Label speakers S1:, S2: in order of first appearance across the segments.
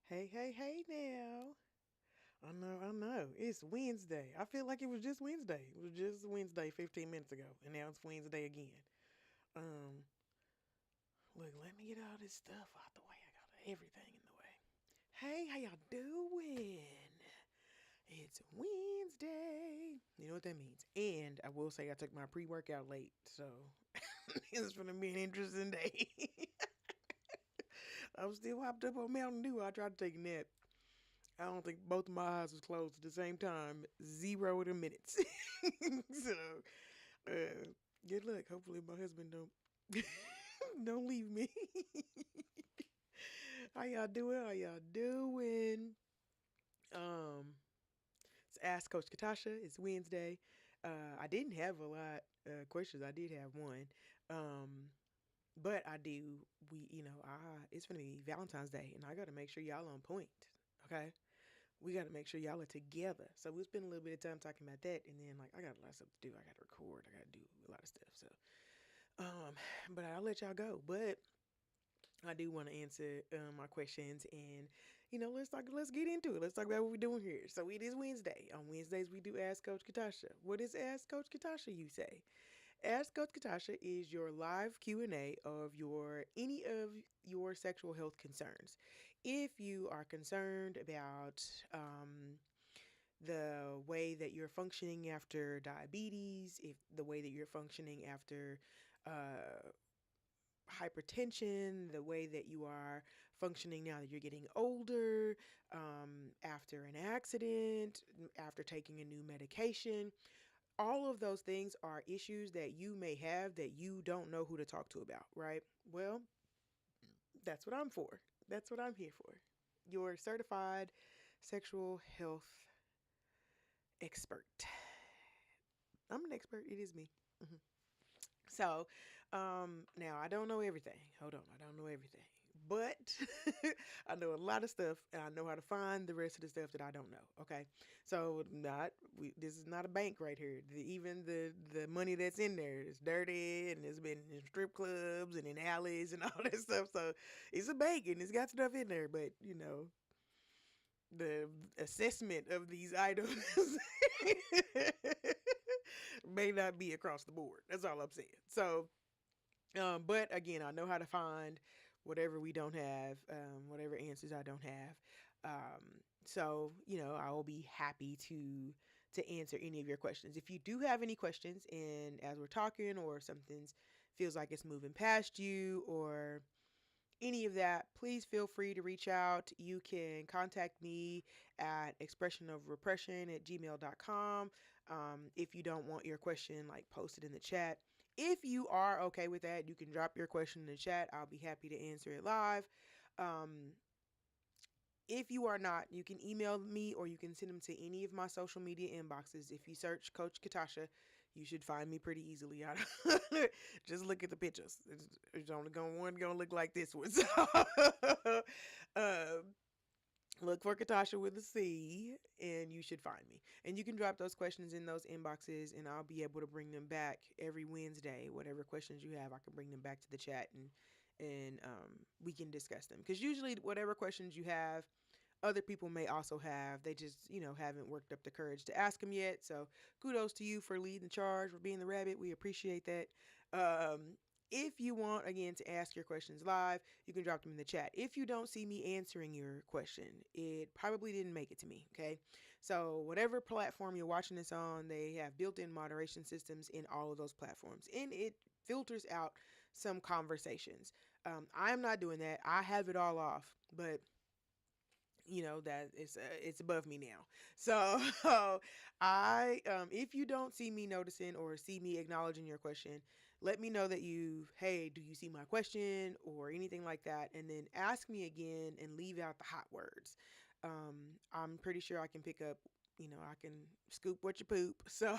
S1: Hey, hey, hey now. I know. It's Wednesday. I feel like it was just Wednesday. It was just Wednesday 15 minutes ago. And now it's Wednesday again. Um, Look, let me get all this stuff out the way. I got everything in the way. Hey, how y'all doing? It's Wednesday. You know what that means. And I will say I took my pre-workout late, so it's gonna be an interesting day. I'm still hopped up on Mountain Dew. I tried to take a nap. I don't think both of my eyes was closed at the same time. 0 of the minutes. So, uh, good luck. Hopefully, my husband don't don't leave me. How y'all doing? How y'all doing? Um, it's Ask Coach Catasha. It's Wednesday. I didn't have a lot questions. I did have one. Um, but I do. It's gonna be Valentine's Day, and I got to make sure y'all on point. Okay. We got to make sure y'all are together. So we'll spend a little bit of time talking about that, and then like I got a lot of stuff to do. I got to record. I got to do a lot of stuff. So, um, but I'll let y'all go. But I do want to answer my questions, and let's talk. Let's get into it. Let's talk about what we're doing here. So it is Wednesday. On Wednesdays we do Ask Coach Katasha. What is Ask Coach Katasha? You say. Ask Coach Katasha is your live Q&A of any of your sexual health concerns. If you are concerned about the way that you're functioning after diabetes, if the way that you're functioning after uh, hypertension, the way that you are functioning now that you're getting older, after an accident, after taking a new medication, all of those things are issues that you may have that you don't know who to talk to about, right? Well, that's what I'm for. That's what I'm here for. Your certified sexual health expert. I'm an expert. It is me. So, now I don't know everything. Hold on, I don't know everything, but I know a lot of stuff, and I know how to find the rest of the stuff that I don't know. Okay, so this is not a bank right here. Even the money that's in there is dirty, and it's been in strip clubs and in alleys and all that stuff. So it's a bank, and it's got stuff in there, but the assessment of these items may not be across the board. That's all I'm saying. So, but again, I know how to find whatever we don't have, whatever answers I don't have. So I will be happy to answer any of your questions. If you do have any questions, and as we're talking, or something's feels like it's moving past you, or any of that, please feel free to reach out. You can contact me at expressionofrepression@gmail.com. If you don't want your question like posted in the chat. If you are okay with that, you can drop your question in the chat. I'll be happy to answer it live. Um, if you are not, you can email me, or you can send them to any of my social media inboxes. If you search Coach Katasha, you should find me pretty easily. Just look at the pictures. It's only one gonna look like this one. So, look for Katasha with a C, and you should find me. And you can drop those questions in those inboxes, and I'll be able to bring them back every Wednesday. Whatever questions you have, I can bring them back to the chat, and we can discuss them. Because usually, whatever questions you have, other people may also have. They just, haven't worked up the courage to ask them yet. So kudos to you for leading the charge, for being the rabbit. We appreciate that. If you want, again, to ask your questions live, you can drop them in the chat. If you don't see me answering your question, it probably didn't make it to me, okay? So whatever platform you're watching this on, they have built-in moderation systems in all of those platforms, and it filters out some conversations. I'm not doing that. I have it all off, but that it's above me now. So I if you don't see me noticing or see me acknowledging your question, let me know that hey, do you see my question or anything like that, and then ask me again and leave out the hot words. I'm pretty sure I can pick up, I can scoop what you poop. So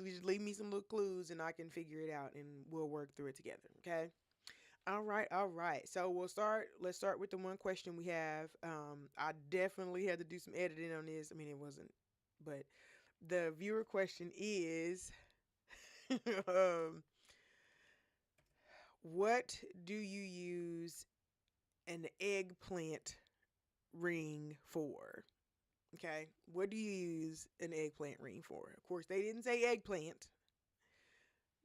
S1: just leave me some little clues, and I can figure it out, and we'll work through it together. Okay. All right, all right. So let's start with the one question we have. I definitely had to do some editing on this. I mean, it wasn't, but the viewer question is, um, what do you use an eggplant ring for? Okay, what do you use an eggplant ring for? Of course, they didn't say eggplant,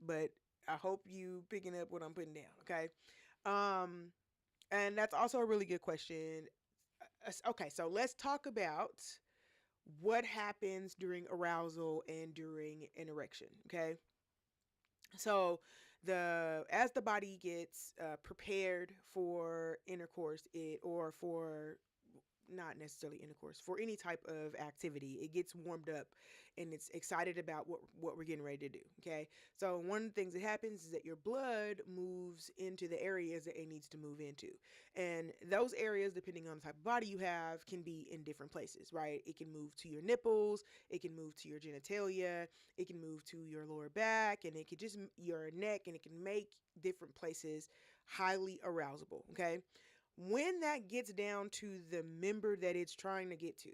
S1: but I hope you picking up what I'm putting down. Okay, um, and that's also a really good question. Okay, so let's talk about what happens during arousal and during an erection. Okay, so the as the body gets prepared for intercourse, it or for not necessarily intercourse, for any type of activity, it gets warmed up and it's excited about what we're getting ready to do. Okay, so one of the things that happens is that your blood moves into the areas that it needs to move into, and those areas, depending on the type of body you have, can be in different places, right? It can move to your nipples, it can move to your genitalia, it can move to your lower back, and it can just your neck, and it can make different places highly arousable. Okay, when that gets down to the member that it's trying to get to,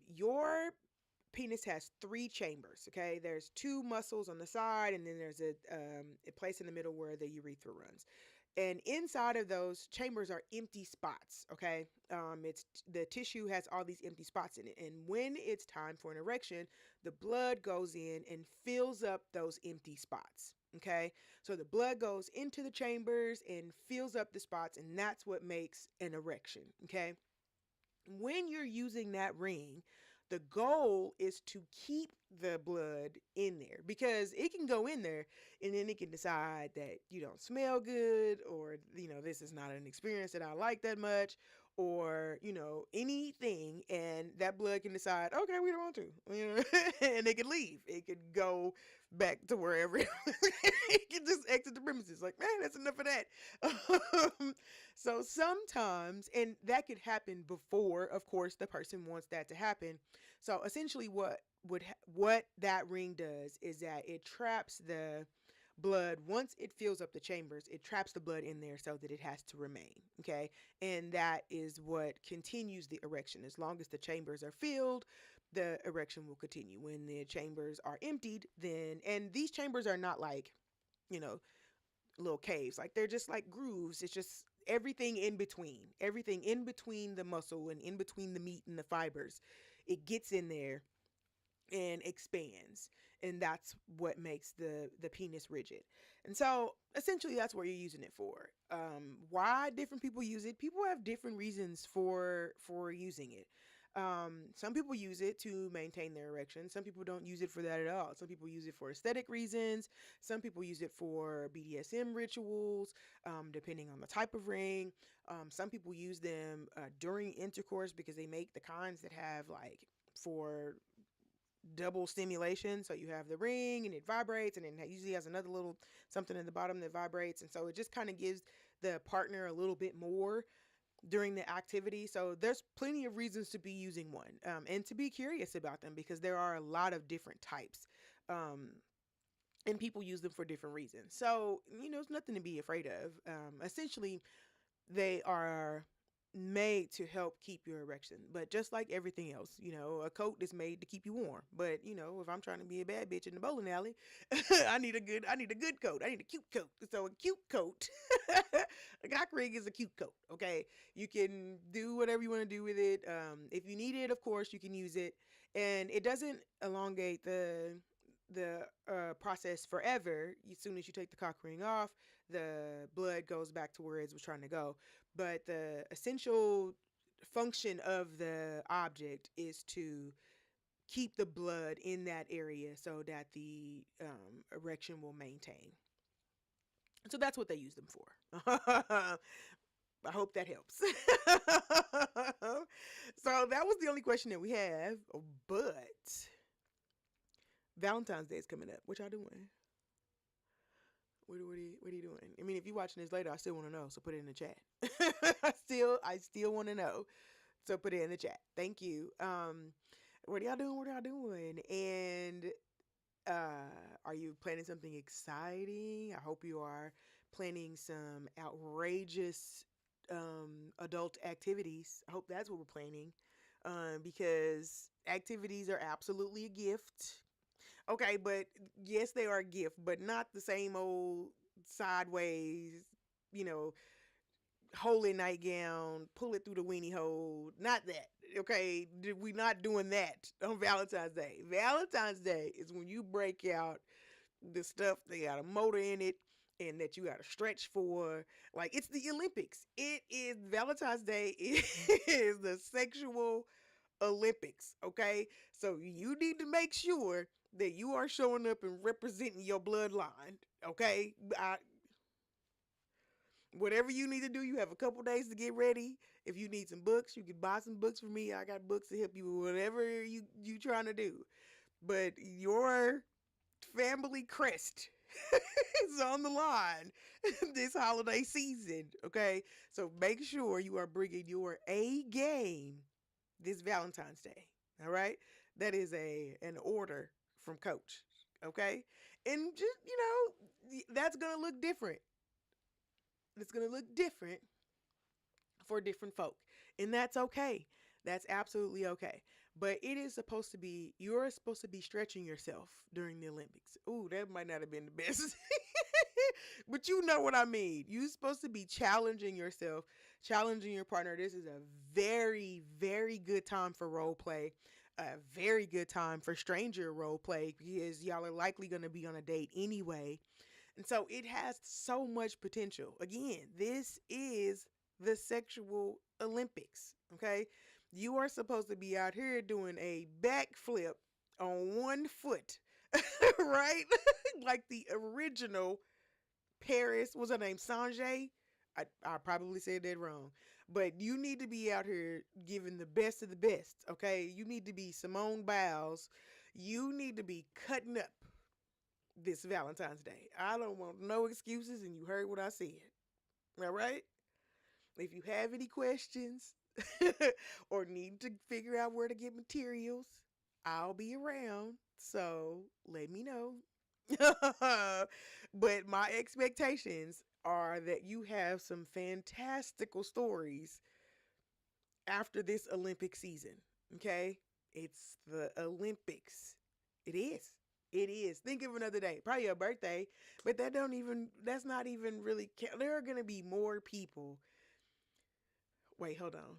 S1: your penis has three chambers. Okay, there's two muscles on the side, and then there's a place in the middle where the urethra runs. And inside of those chambers are empty spots. Okay, it's the tissue has all these empty spots in it, and when it's time for an erection, the blood goes in and fills up those empty spots. Okay, so the blood goes into the chambers and fills up the spots, and that's what makes an erection. Okay, when you're using that ring, the goal is to keep the blood in there, because it can go in there and then it can decide that you don't smell good, or this is not an experience that I like that much, or anything, and that blood can decide, okay, we don't want to, and it can leave. It could go back to wherever it can just exit the premises, like, man, that's enough of that. So sometimes, and that could happen before, of course, the person wants that to happen. So essentially, what that ring does is that it traps the blood. Once it fills up the chambers, it traps the blood in there so that it has to remain. Okay, and that is what continues the erection. As long as the chambers are filled, the erection will continue. When the chambers are emptied, then, and these chambers are not like, you know little caves. Like, they're just like grooves. It's just everything in between the muscle and in between the meat and the fibers. It gets in there and expands, and that's what makes the penis rigid. And so essentially that's what you're using it for. Why different people use it? People have different reasons for using it. Some people use it to maintain their erection. Some people don't use it for that at all. Some people use it for aesthetic reasons. Some people use it for BDSM rituals, depending on the type of ring. Some people use them during intercourse, because they make the kinds that have, like, for double stimulation. So you have the ring and it vibrates, and it usually has another little something in the bottom that vibrates, and so it just kind of gives the partner a little bit more during the activity. So there's plenty of reasons to be using one, and to be curious about them, because there are a lot of different types, um, and people use them for different reasons. So it's nothing to be afraid of. Essentially, they are made to help keep your erection. But just like everything else, a coat is made to keep you warm. But if I'm trying to be a bad bitch in the bowling alley, I need a good coat. I need a cute coat. So a cute coat, a cock ring is a cute coat. Okay, you can do whatever you want to do with it. If you need it, of course, you can use it, and it doesn't elongate the process forever. As soon as you take the cock ring off, the blood goes back to where it was trying to go. But the essential function of the object is to keep the blood in that area so that the erection will maintain. So that's what they use them for. I hope that helps. So that was the only question that we have. But Valentine's Day is coming up. What y'all doing? What are you doing? I mean, if you're watching this later, I still want to know. So put it in the chat. I still want to know. So put it in the chat. Thank you. What are y'all doing? What are y'all doing? And are you planning something exciting? I hope you are planning some outrageous adult activities. I hope that's what we're planning. Because activities are absolutely a gift. Okay, but yes, they are a gift, but not the same old sideways, you know, holy nightgown, pull it through the weenie hole. Not that. Okay, we not doing that on Valentine's Day. Valentine's Day is when you break out the stuff that got a motor in it and that you got to stretch for. Like it's the Olympics. It is Valentine's Day is the sexual Olympics. Okay, so you need to make sure that you are showing up and representing your bloodline. Okay, whatever you need to do, you have a couple days to get ready. If you need some books, you can buy some books for me. I got books to help you with whatever you trying to do. But your family crest is on the line this holiday season. Okay, so make sure you are bringing your A game this Valentine's Day. All right, that is an order from Coach. Okay, and just that's gonna look different. It's gonna look different for different folk. And that's okay. That's absolutely okay. But it is supposed to be, you're supposed to be stretching yourself during the Olympics. Ooh, that might not have been the best. But you know what I mean. You're supposed to be challenging yourself, challenging your partner. This is a very, very good time for role play. A very good time for stranger role play because y'all are likely going to be on a date anyway. And so it has so much potential. Again, this is the sexual Olympics. Okay. You are supposed to be out here doing a backflip on one foot, right? Like the original Paris, what's her name? Sanjay? I probably said that wrong. But you need to be out here giving the best of the best, okay? You need to be Simone Biles. You need to be cutting up this Valentine's Day. I don't want no excuses, and you heard what I said. All right? If you have any questions or need to figure out where to get materials, I'll be around. So let me know. But my expectations are that you have some fantastical stories after this Olympic season. Okay? It's the Olympics. It is. It is. Think of another day. Probably your birthday, but that's not even really there are going to be more people. Wait, hold on.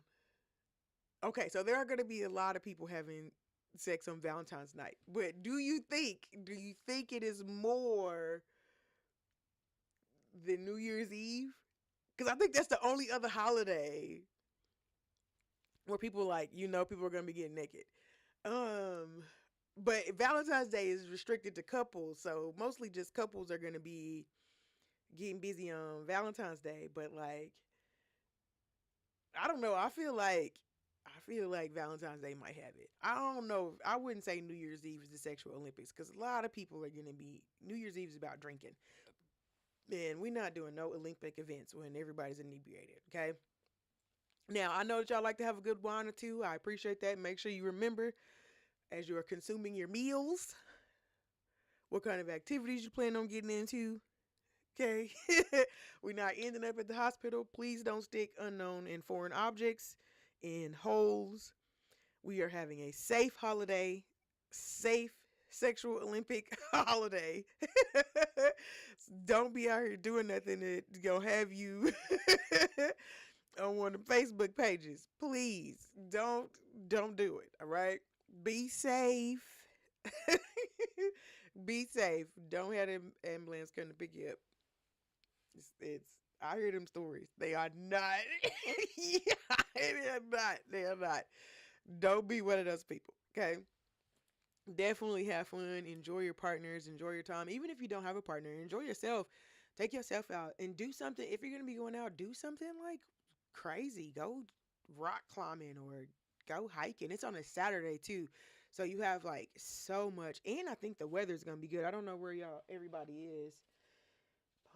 S1: Okay, so there are going to be a lot of people having sex on Valentine's night. But do you think it is more than New Year's Eve? Cuz I think that's the only other holiday where people people are going to be getting naked. Um but Valentine's Day is restricted to couples, so mostly just couples are going to be getting busy on Valentine's Day, but like I don't know. I feel like Valentine's Day might have it. I don't know. I wouldn't say New Year's Eve is the sexual Olympics because a lot of people are going to be New Year's Eve is about drinking. And we're not doing no Olympic events when everybody's inebriated, okay? Now, I know that y'all like to have a good wine or two. I appreciate that. Make sure you remember as you're consuming your meals what kind of activities you plan on getting into. Okay. We're not ending up at the hospital. Please don't stick unknown and foreign objects in holes. We are having a safe holiday, safe sexual Olympic holiday. Don't be out here doing nothing that's gonna have you on one of the Facebook pages. Please don't do it. All right. Be safe. Be safe. Don't have an ambulance come to pick you up. It's I hear them stories. They are not. Yeah, they are not. They are not. Don't be one of those people. Okay. Definitely have fun. Enjoy your partners. Enjoy your time. Even if you don't have a partner, enjoy yourself. Take yourself out and do something. If you're gonna be going out, do something like crazy. Go rock climbing or go hiking. It's on a Saturday too. So you have like so much. And I think the weather's gonna be good. I don't know where everybody is.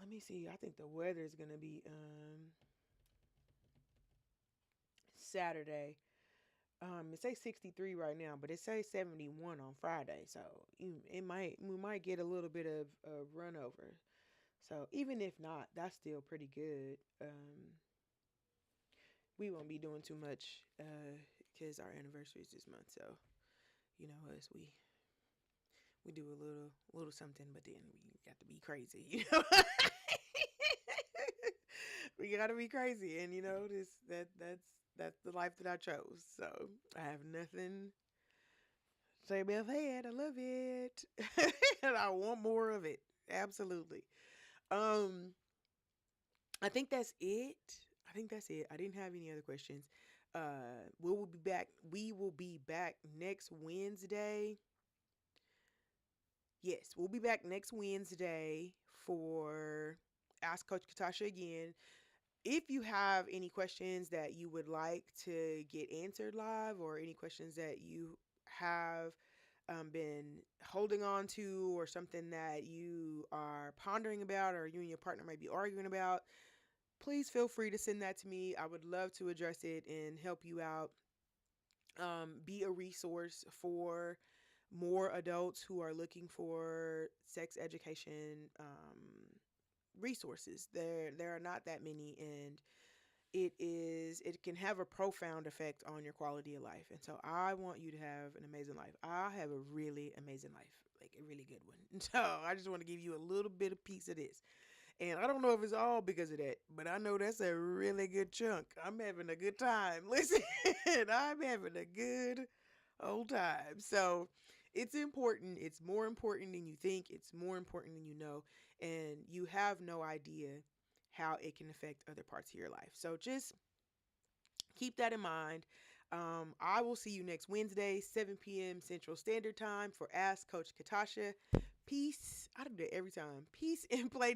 S1: Let me see. I think the weather is gonna be Saturday. It says 63 right now, but it says 71 on Friday. So we might get a little bit of a run over. So even if not, that's still pretty good. We won't be doing too much because our anniversary is this month. So us we do a little something, but then we got to be crazy. We gotta be crazy, and that's the life that I chose. So I have nothing to say about that. I love it, and I want more of it. Absolutely. Um, I think that's it. I think that's it. I didn't have any other questions. We will be back. We will be back next Wednesday. Yes, we'll be back next Wednesday for Ask Coach Katasha again. If you have any questions that you would like to get answered live, or any questions that you have been holding on to, or something that you are pondering about, or you and your partner might be arguing about, please feel free to send that to me. I would love to address it and help you out. Be a resource for more adults who are looking for sex education resources. There are not that many, and it can have a profound effect on your quality of life. And so I want you to have an amazing life. I have a really amazing life, like a really good one. So I just want to give you a little bit of piece of this. And I don't know if it's all because of that, but I know that's a really good chunk. I'm having a good time. Listen, I'm having a good old time. So it's important. It's more important than you think. It's more important than you know. And you have no idea how it can affect other parts of your life. So just keep that in mind. I will see you next Wednesday, 7 p.m. Central Standard Time for Ask Coach Katasha. Peace. I do that every time. Peace and play